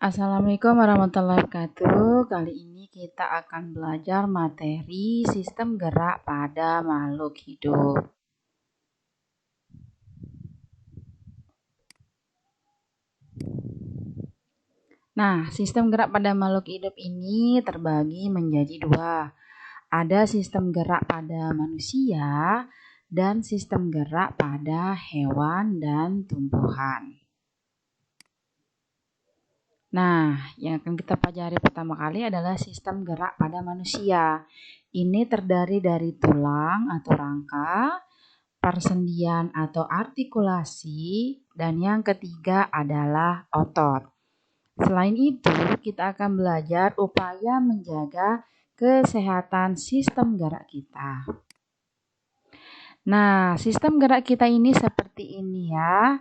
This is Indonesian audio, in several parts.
Assalamualaikum warahmatullahi wabarakatuh. Kali ini kita akan belajar materi sistem gerak pada makhluk hidup. Nah, sistem gerak pada makhluk hidup ini terbagi menjadi dua. Ada sistem gerak pada manusia dan sistem gerak pada hewan dan tumbuhan. Nah, yang akan kita pelajari pertama kali adalah sistem gerak pada manusia. Ini terdiri dari tulang atau rangka, persendian atau artikulasi, dan yang ketiga adalah otot. Selain itu, kita akan belajar upaya menjaga kesehatan sistem gerak kita. Nah, sistem gerak kita ini seperti ini ya.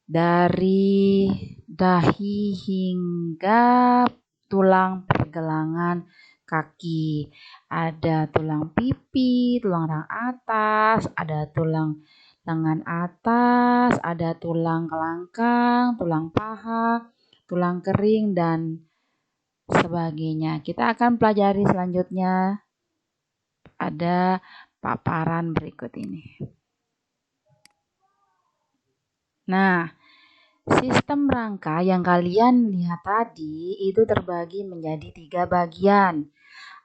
Dari dahi hingga tulang pergelangan kaki. Ada tulang pipi, tulang rahang atas, ada tulang lengan atas, ada tulang kelangkang, tulang paha, tulang kering, dan sebagainya. Kita akan pelajari selanjutnya pada paparan berikut ini. Nah, sistem rangka yang kalian lihat tadi itu terbagi menjadi 3 bagian.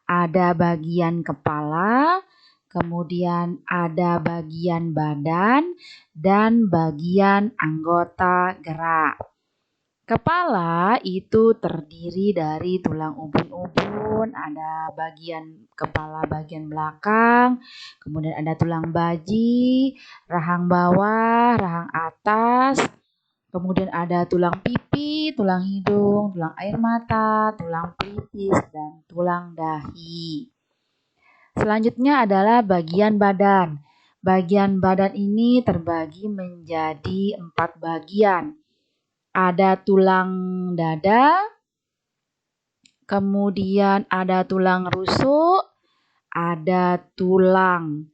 Ada bagian kepala, kemudian ada bagian badan, dan bagian anggota gerak. Kepala itu terdiri dari tulang ubun-ubun, ada bagian kepala bagian belakang, kemudian ada tulang baji, rahang bawah, rahang atas, kemudian ada tulang pipi, tulang hidung, tulang air mata, tulang pelipis, dan tulang dahi. Selanjutnya adalah bagian badan. Bagian badan ini terbagi menjadi 4 bagian. Ada tulang dada, kemudian ada tulang rusuk, ada tulang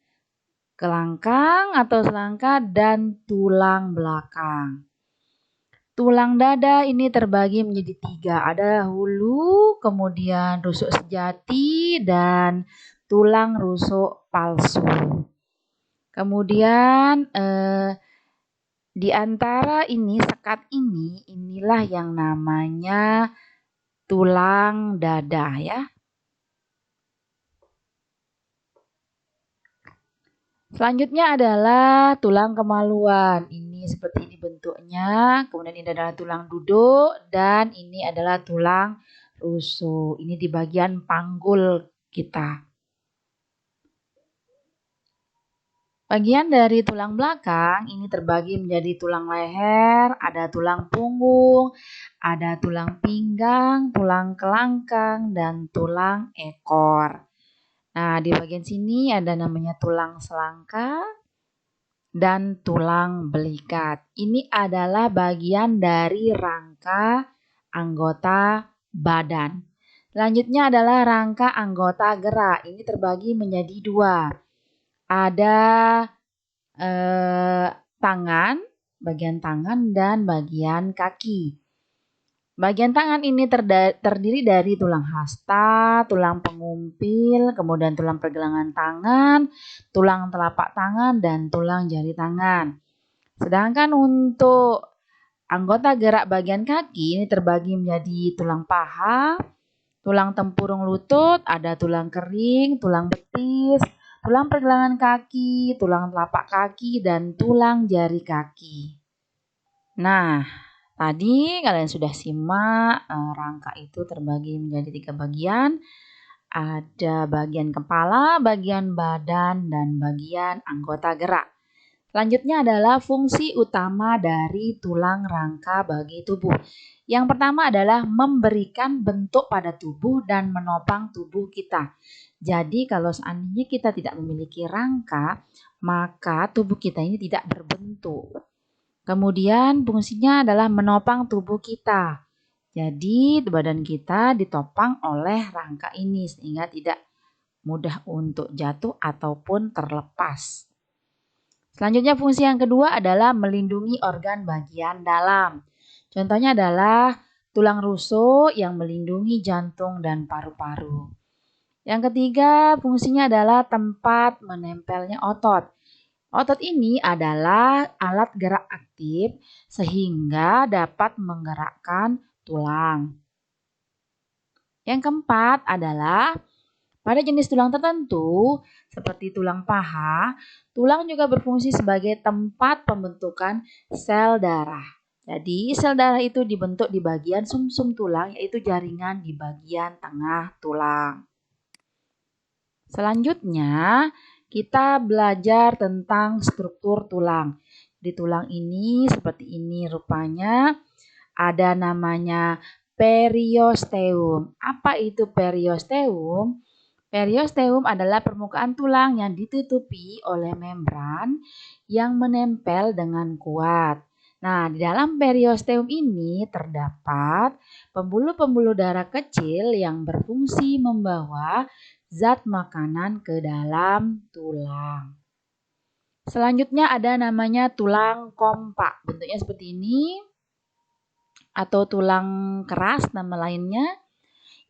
kelangkang atau selangka, dan tulang belakang. Tulang dada ini terbagi menjadi 3. Ada hulu, kemudian rusuk sejati, dan tulang rusuk palsu. Kemudian di antara ini, sekat ini, inilah yang namanya tulang dada ya. Selanjutnya adalah tulang kemaluan. Ini seperti ini bentuknya. Kemudian ini adalah tulang duduk dan ini adalah tulang rusuk. Ini di bagian panggul kita. Bagian dari tulang belakang ini terbagi menjadi tulang leher, ada tulang punggung, ada tulang pinggang, tulang kelangkang, dan tulang ekor. Nah, di bagian sini ada namanya tulang selangka dan tulang belikat. Ini adalah bagian dari rangka anggota badan. Selanjutnya adalah rangka anggota gerak. Ini terbagi menjadi 2. Ada tangan, bagian tangan, dan bagian kaki. Bagian tangan ini terdiri dari tulang hasta, tulang pengumpil, kemudian tulang pergelangan tangan, tulang telapak tangan, dan tulang jari tangan. Sedangkan untuk anggota gerak bagian kaki ini terbagi menjadi tulang paha, tulang tempurung lutut, ada tulang kering, tulang betis, tulang pergelangan kaki, tulang telapak kaki, dan tulang jari kaki. Nah, tadi kalian sudah simak rangka itu terbagi menjadi 3 bagian. Ada bagian kepala, bagian badan, dan bagian anggota gerak. Selanjutnya adalah fungsi utama dari tulang rangka bagi tubuh. Yang pertama adalah memberikan bentuk pada tubuh dan menopang tubuh kita. Jadi kalau seandainya kita tidak memiliki rangka, maka tubuh kita ini tidak berbentuk. Kemudian fungsinya adalah menopang tubuh kita. Jadi badan kita ditopang oleh rangka ini sehingga tidak mudah untuk jatuh ataupun terlepas. Selanjutnya fungsi yang kedua adalah melindungi organ bagian dalam. Contohnya adalah tulang rusuk yang melindungi jantung dan paru-paru. Yang ketiga, fungsinya adalah tempat menempelnya otot. Otot ini adalah alat gerak aktif sehingga dapat menggerakkan tulang. Yang keempat adalah pada jenis tulang tertentu seperti tulang paha, tulang juga berfungsi sebagai tempat pembentukan sel darah. Jadi sel darah itu dibentuk di bagian sumsum tulang, yaitu jaringan di bagian tengah tulang. Selanjutnya, kita belajar tentang struktur tulang. Di tulang ini seperti ini rupanya, ada namanya periosteum. Apa itu periosteum? Periosteum adalah permukaan tulang yang ditutupi oleh membran yang menempel dengan kuat. Nah, di dalam periosteum ini terdapat pembuluh-pembuluh darah kecil yang berfungsi membawa zat makanan ke dalam tulang. Selanjutnya ada namanya tulang kompak. Bentuknya seperti ini atau tulang keras nama lainnya.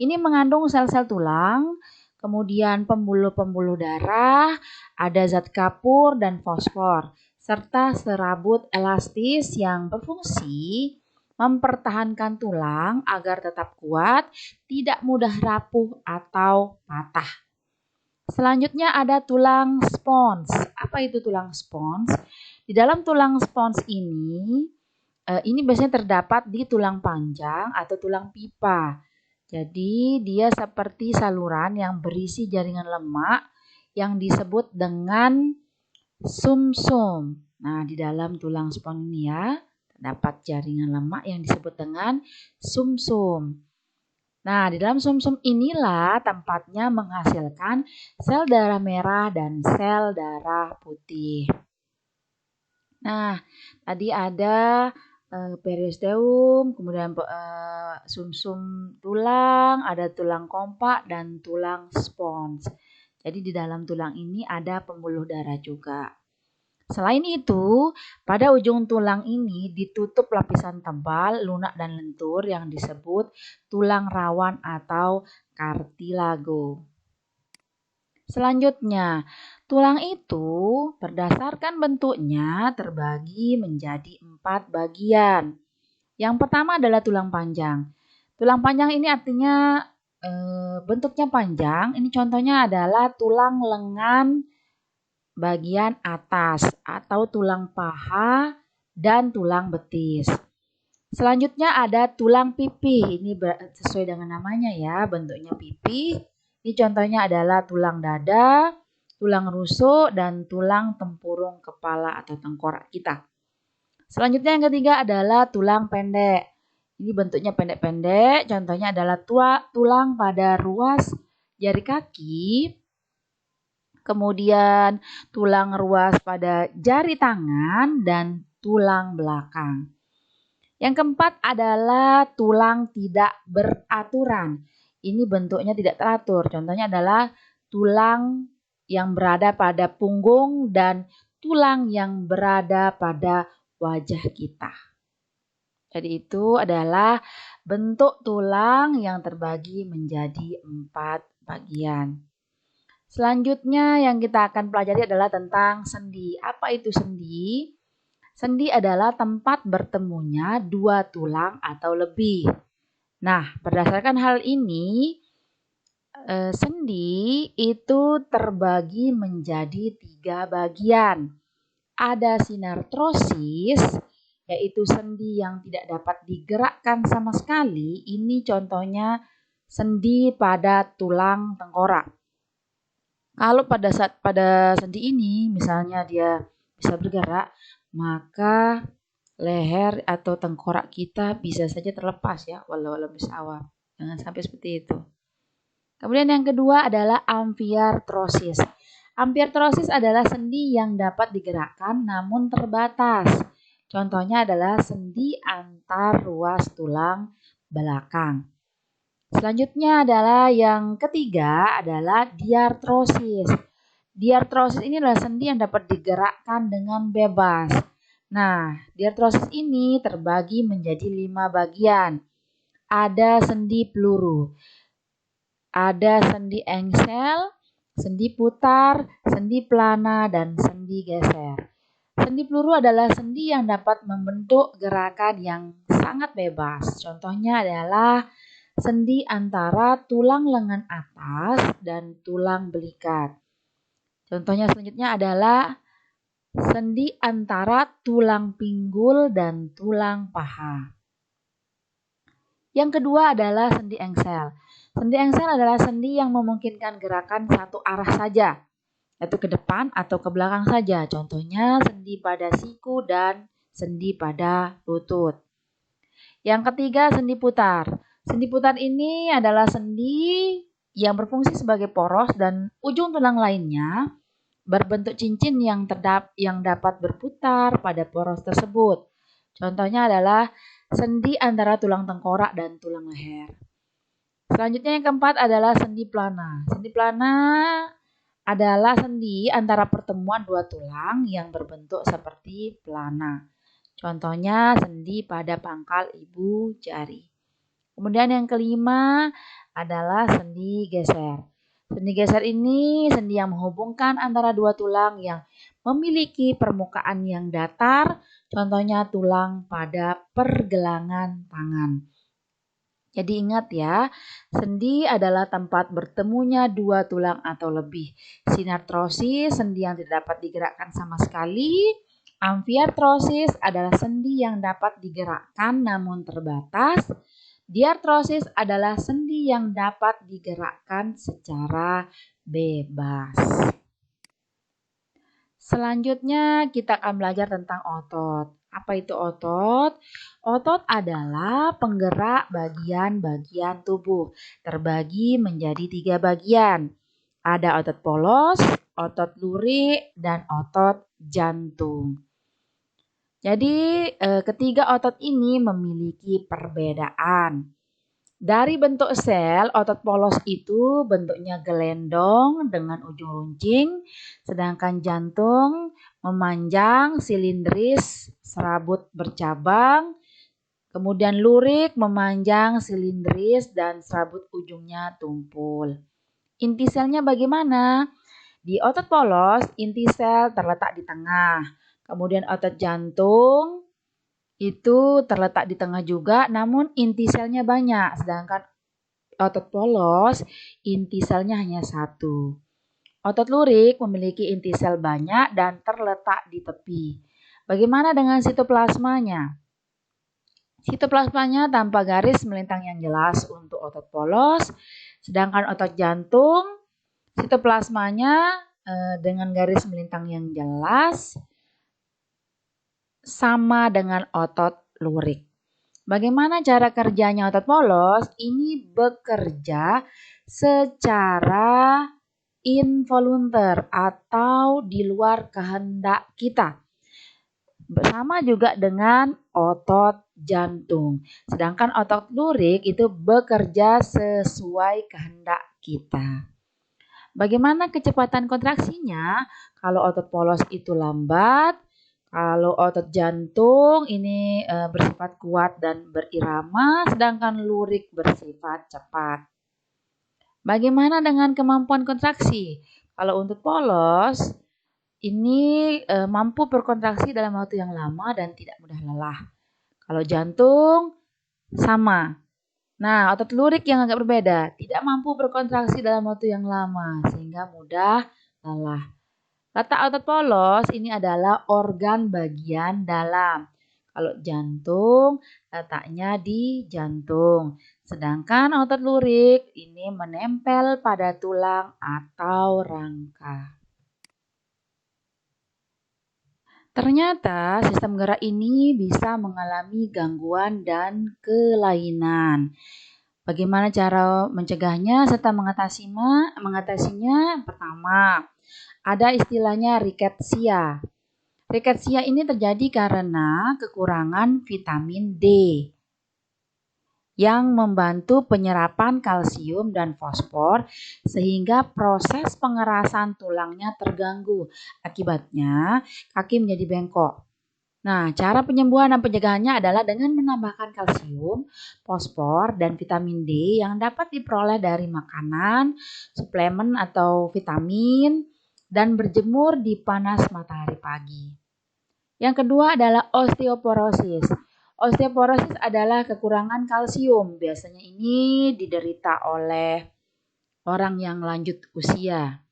Ini mengandung sel-sel tulang, kemudian pembuluh-pembuluh darah, ada zat kapur dan fosfor, serta serabut elastis yang berfungsi mempertahankan tulang agar tetap kuat, tidak mudah rapuh atau patah. Selanjutnya ada tulang spons. Apa itu tulang spons? Di dalam tulang spons ini biasanya terdapat di tulang panjang atau tulang pipa. Jadi dia seperti saluran yang berisi jaringan lemak yang disebut dengan sumsum. Nah, di dalam tulang spons ini ya, terdapat jaringan lemak yang disebut dengan sumsum. Nah, di dalam sumsum inilah tempatnya menghasilkan sel darah merah dan sel darah putih. Nah, tadi ada periosteum, kemudian sumsum tulang, ada tulang kompak dan tulang spons. Jadi di dalam tulang ini ada pembuluh darah juga. Selain itu, pada ujung tulang ini ditutup lapisan tebal, lunak dan lentur yang disebut tulang rawan atau kartilago. Selanjutnya, tulang itu berdasarkan bentuknya terbagi menjadi 4 bagian. Yang pertama adalah tulang panjang. Tulang panjang ini artinya bentuknya panjang. Ini contohnya adalah tulang lengan bagian atas atau tulang paha dan tulang betis. Selanjutnya ada tulang pipih. Ini sesuai dengan namanya ya, bentuknya pipih. Ini contohnya adalah tulang dada, tulang rusuk, dan tulang tempurung kepala atau tengkorak kita. Selanjutnya yang ketiga adalah tulang pendek. Ini bentuknya pendek-pendek, contohnya adalah tulang pada ruas jari kaki, kemudian tulang ruas pada jari tangan dan tulang belakang. Yang keempat adalah tulang tidak beraturan. Ini bentuknya tidak teratur. Contohnya adalah tulang yang berada pada punggung dan tulang yang berada pada wajah kita. Jadi itu adalah bentuk tulang yang terbagi menjadi 4 bagian. Selanjutnya yang kita akan pelajari adalah tentang sendi. Apa itu sendi? Sendi adalah tempat bertemunya 2 tulang atau lebih. Nah, berdasarkan hal ini, sendi itu terbagi menjadi 3 bagian. Ada sinartrosis, yaitu sendi yang tidak dapat digerakkan sama sekali. Ini contohnya sendi pada tulang tengkorak. Kalau pada sendi ini misalnya dia bisa bergerak, maka leher atau tengkorak kita bisa saja terlepas ya, walau bisawab. Jangan sampai seperti itu. Kemudian yang kedua adalah amfiartrosis. Amfiartrosis adalah sendi yang dapat digerakkan namun terbatas. Contohnya adalah sendi antar ruas tulang belakang. Selanjutnya adalah yang ketiga adalah diartrosis. Diartrosis ini adalah sendi yang dapat digerakkan dengan bebas. Nah, diartrosis ini terbagi menjadi 5 bagian. ada sendi peluru. Ada sendi engsel, sendi putar, sendi pelana, dan sendi geser. Sendi peluru adalah sendi yang dapat membentuk gerakan yang sangat bebas. Contohnya adalah sendi antara tulang lengan atas dan tulang belikat. Contohnya selanjutnya adalah sendi antara tulang pinggul dan tulang paha. Yang kedua adalah sendi engsel. Sendi engsel adalah sendi yang memungkinkan gerakan satu arah saja, yaitu ke depan atau ke belakang saja. Contohnya sendi pada siku dan sendi pada lutut. Yang ketiga, sendi putar. Sendi putar ini adalah sendi yang berfungsi sebagai poros dan ujung tulang lainnya berbentuk cincin yang dapat berputar pada poros tersebut. Contohnya adalah sendi antara tulang tengkorak dan tulang leher. Selanjutnya yang keempat adalah sendi pelana. Sendi pelana adalah sendi antara pertemuan dua tulang yang berbentuk seperti pelana. Contohnya sendi pada pangkal ibu jari. Kemudian yang kelima adalah sendi geser. Sendi geser ini sendi yang menghubungkan antara dua tulang yang memiliki permukaan yang datar. Contohnya tulang pada pergelangan tangan. Jadi ingat ya, sendi adalah tempat bertemunya dua tulang atau lebih. Sinartrosis, sendi yang tidak dapat digerakkan sama sekali. Amfiartrosis adalah sendi yang dapat digerakkan namun terbatas. Diartrosis adalah sendi yang dapat digerakkan secara bebas. Selanjutnya kita akan belajar tentang otot. Apa itu otot? Otot adalah penggerak bagian-bagian tubuh. Terbagi menjadi 3 bagian. Ada otot polos, otot lurik, dan otot jantung. Jadi ketiga otot ini memiliki perbedaan. Dari bentuk sel, otot polos itu bentuknya gelendong dengan ujung runcing, sedangkan jantung memanjang, silindris, serabut bercabang. Kemudian lurik memanjang, silindris, dan serabut ujungnya tumpul. Inti selnya bagaimana? Di otot polos, inti sel terletak di tengah. Kemudian otot jantung itu terletak di tengah juga, namun inti selnya banyak. Sedangkan otot polos, inti selnya hanya satu. Otot lurik memiliki inti sel banyak dan terletak di tepi. Bagaimana dengan sitoplasmanya? Sitoplasmanya tanpa garis melintang yang jelas untuk otot polos, sedangkan otot jantung, sitoplasmanya dengan garis melintang yang jelas sama dengan otot lurik. Bagaimana cara kerjanya otot polos? Ini bekerja secara involunter atau di luar kehendak kita. Sama juga dengan otot jantung. Sedangkan otot lurik itu bekerja sesuai kehendak kita. Bagaimana kecepatan kontraksinya? Kalau otot polos itu lambat, kalau otot jantung ini bersifat kuat dan berirama, sedangkan lurik bersifat cepat. Bagaimana dengan kemampuan kontraksi? Kalau untuk polos, ini mampu berkontraksi dalam waktu yang lama dan tidak mudah lelah. Kalau jantung, sama. Nah, otot lurik yang agak berbeda, tidak mampu berkontraksi dalam waktu yang lama, sehingga mudah lelah. Letak otot polos ini adalah organ bagian dalam. Kalau jantung letaknya di jantung. Sedangkan otot lurik ini menempel pada tulang atau rangka. Ternyata sistem gerak ini bisa mengalami gangguan dan kelainan. Bagaimana cara mencegahnya serta mengatasinya? Pertama, ada istilahnya riketsia. Riketsia ini terjadi karena kekurangan vitamin D yang membantu penyerapan kalsium dan fosfor sehingga proses pengerasan tulangnya terganggu. Akibatnya kaki menjadi bengkok. Nah, cara penyembuhan dan pencegahannya adalah dengan menambahkan kalsium, fosfor, dan vitamin D yang dapat diperoleh dari makanan, suplemen atau vitamin, dan berjemur di panas matahari pagi. Yang kedua adalah osteoporosis. Osteoporosis adalah kekurangan kalsium. Biasanya ini diderita oleh orang yang lanjut usia.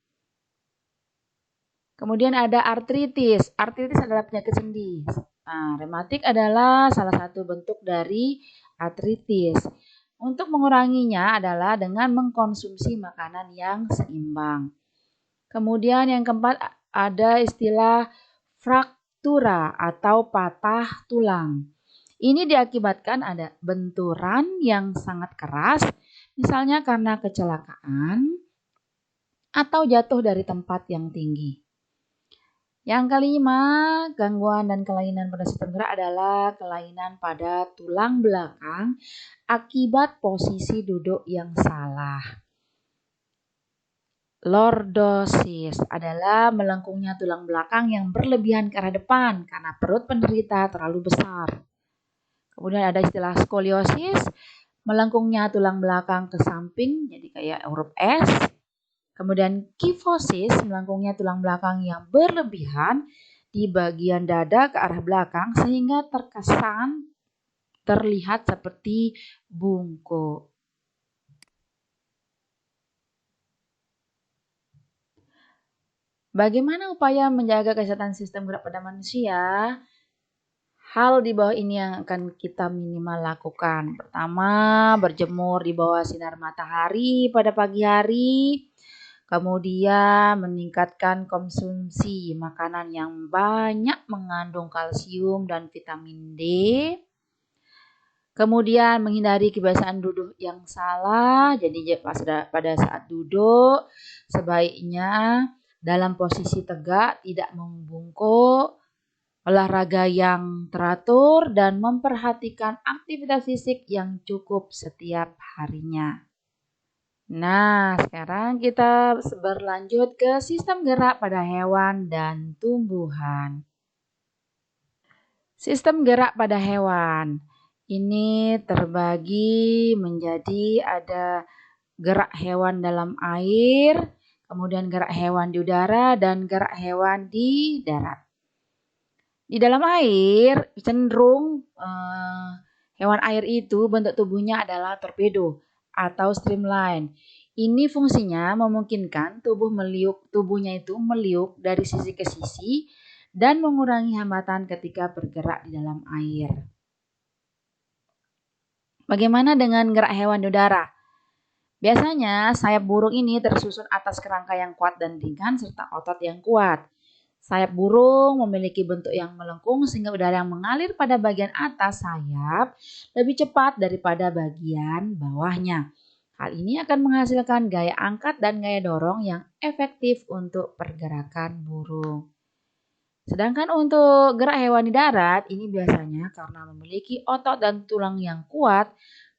Kemudian ada artritis. Artritis adalah penyakit sendi. Nah, rematik adalah salah satu bentuk dari artritis. Untuk menguranginya adalah dengan mengkonsumsi makanan yang seimbang. Kemudian yang keempat ada istilah fraktura atau patah tulang. Ini diakibatkan ada benturan yang sangat keras, misalnya karena kecelakaan atau jatuh dari tempat yang tinggi. Yang kelima, gangguan dan kelainan pada sistem gerak adalah kelainan pada tulang belakang akibat posisi duduk yang salah. Lordosis adalah melengkungnya tulang belakang yang berlebihan ke arah depan karena perut penderita terlalu besar. Kemudian ada istilah skoliosis, melengkungnya tulang belakang ke samping, jadi kayak huruf S. Kemudian kifosis, melengkungnya tulang belakang yang berlebihan di bagian dada ke arah belakang sehingga terkesan terlihat seperti bungkuk. Bagaimana upaya menjaga kesehatan sistem gerak pada manusia? Hal di bawah ini yang akan kita minimal lakukan. Pertama, berjemur di bawah sinar matahari pada pagi hari. Kemudian meningkatkan konsumsi makanan yang banyak mengandung kalsium dan vitamin D. Kemudian menghindari kebiasaan duduk yang salah. Jadi pada saat duduk sebaiknya dalam posisi tegak, tidak membungkuk. Olahraga yang teratur dan memperhatikan aktivitas fisik yang cukup setiap harinya. Nah, sekarang kita berlanjut ke sistem gerak pada hewan dan tumbuhan. Sistem gerak pada hewan ini terbagi menjadi ada gerak hewan dalam air, kemudian gerak hewan di udara, dan gerak hewan di darat. Di dalam air cenderung hewan air itu bentuk tubuhnya adalah torpedo atau streamline. Ini fungsinya memungkinkan tubuhnya itu meliuk dari sisi ke sisi dan mengurangi hambatan ketika bergerak di dalam air. Bagaimana dengan gerak hewan di udara? Biasanya sayap burung ini tersusun atas kerangka yang kuat dan ringan serta otot yang kuat. Sayap burung memiliki bentuk yang melengkung sehingga udara yang mengalir pada bagian atas sayap lebih cepat daripada bagian bawahnya. Hal ini akan menghasilkan gaya angkat dan gaya dorong yang efektif untuk pergerakan burung. Sedangkan untuk gerak hewan di darat, ini biasanya karena memiliki otot dan tulang yang kuat,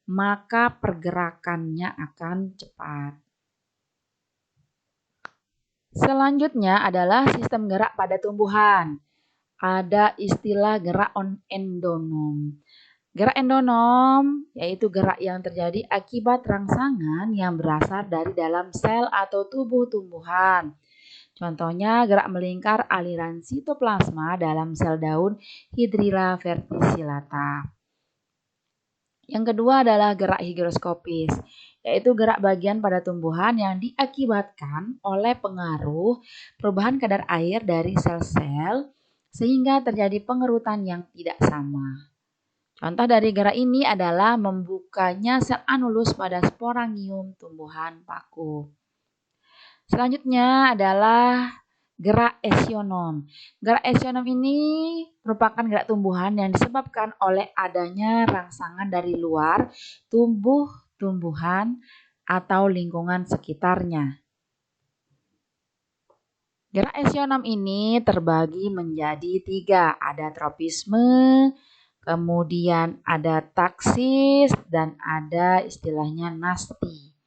maka pergerakannya akan cepat. Selanjutnya adalah sistem gerak pada tumbuhan. Ada istilah gerak endonom. Gerak endonom yaitu gerak yang terjadi akibat rangsangan yang berasal dari dalam sel atau tubuh tumbuhan. Contohnya gerak melingkar aliran sitoplasma dalam sel daun Hydrilla verticillata. Yang kedua adalah gerak higroskopis, yaitu gerak bagian pada tumbuhan yang diakibatkan oleh pengaruh perubahan kadar air dari sel-sel sehingga terjadi pengerutan yang tidak sama. Contoh dari gerak ini adalah membukanya sel anulus pada sporangium tumbuhan paku. Selanjutnya adalah gerak esionom. Gerak esionom ini merupakan gerak tumbuhan yang disebabkan oleh adanya rangsangan dari luar tumbuhan atau lingkungan sekitarnya. Gerak esionom ini terbagi menjadi 3. Ada tropisme, kemudian ada taksis, dan ada istilahnya nasti.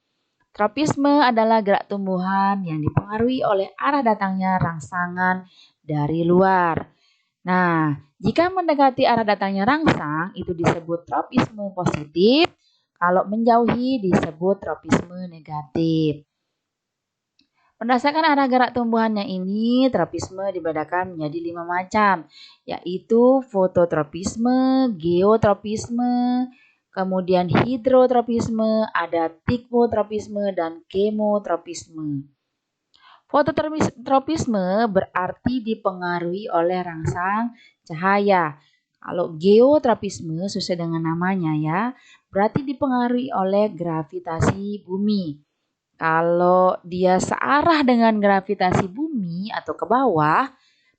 Tropisme adalah gerak tumbuhan yang dipengaruhi oleh arah datangnya rangsangan dari luar. Nah, Jika mendekati arah datangnya rangsang, itu disebut tropisme positif. Kalau menjauhi disebut tropisme negatif. Berdasarkan arah gerak tumbuhannya ini, tropisme dibedakan menjadi 5 macam, yaitu fototropisme, geotropisme, kemudian hidrotropisme, ada tikmotropisme, dan kemotropisme. Fototropisme berarti dipengaruhi oleh rangsang cahaya. Kalau geotropisme sesuai dengan namanya ya, berarti dipengaruhi oleh gravitasi bumi. Kalau dia searah dengan gravitasi bumi atau ke bawah,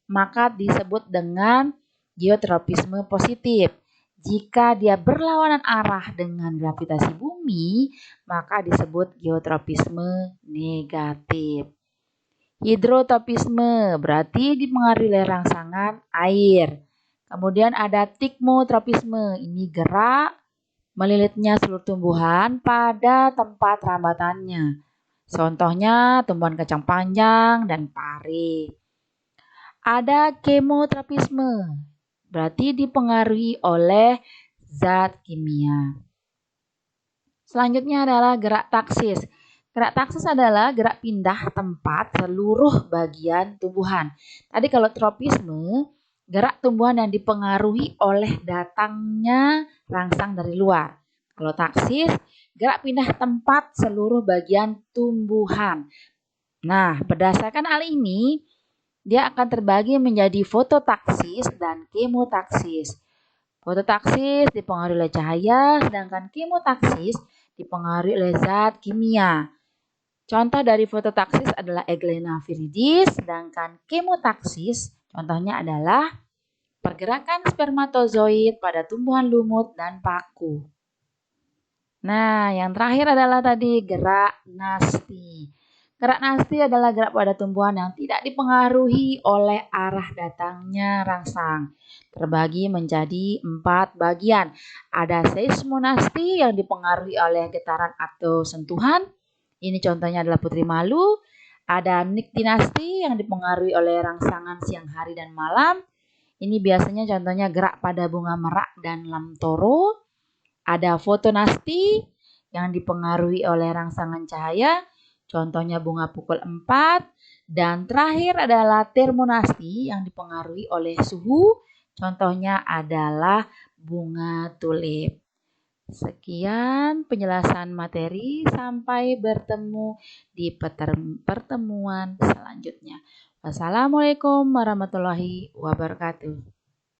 maka disebut dengan geotropisme positif. Jika dia berlawanan arah dengan gravitasi bumi, maka disebut geotropisme negatif. Hidrotropisme berarti dipengaruhi oleh rangsangan air. Kemudian ada tikmotropisme, ini gerak melilitnya seluruh tumbuhan pada tempat rambatannya. Contohnya tumbuhan kacang panjang dan pare. Ada kemotropisme, berarti dipengaruhi oleh zat kimia. Selanjutnya adalah gerak taksis. Gerak taksis adalah gerak pindah tempat seluruh bagian tumbuhan. Tadi kalau tropisme, gerak tumbuhan yang dipengaruhi oleh datangnya rangsang dari luar. Kalau taksis, gerak pindah tempat seluruh bagian tumbuhan. Nah, berdasarkan hal ini, dia akan terbagi menjadi fototaksis dan kemotaksis. Fototaksis dipengaruhi oleh cahaya, sedangkan kemotaksis dipengaruhi oleh zat kimia. Contoh dari fototaksis adalah Euglena viridis, sedangkan kemotaksis contohnya adalah pergerakan spermatozoid pada tumbuhan lumut dan paku. Nah, yang terakhir adalah tadi gerak nasti. Gerak nasti adalah gerak pada tumbuhan yang tidak dipengaruhi oleh arah datangnya rangsang. Terbagi menjadi 4 bagian. Ada seismonasti yang dipengaruhi oleh getaran atau sentuhan. Ini contohnya adalah putri malu. Ada niktinasti yang dipengaruhi oleh rangsangan siang hari dan malam. Ini biasanya contohnya gerak pada bunga merak dan lamtoro. Ada fotonasti yang dipengaruhi oleh rangsangan cahaya. Contohnya bunga pukul 4. Dan terakhir adalah termonasti yang dipengaruhi oleh suhu. Contohnya adalah bunga tulip. Sekian penjelasan materi, sampai bertemu di pertemuan selanjutnya. Wassalamualaikum warahmatullahi wabarakatuh.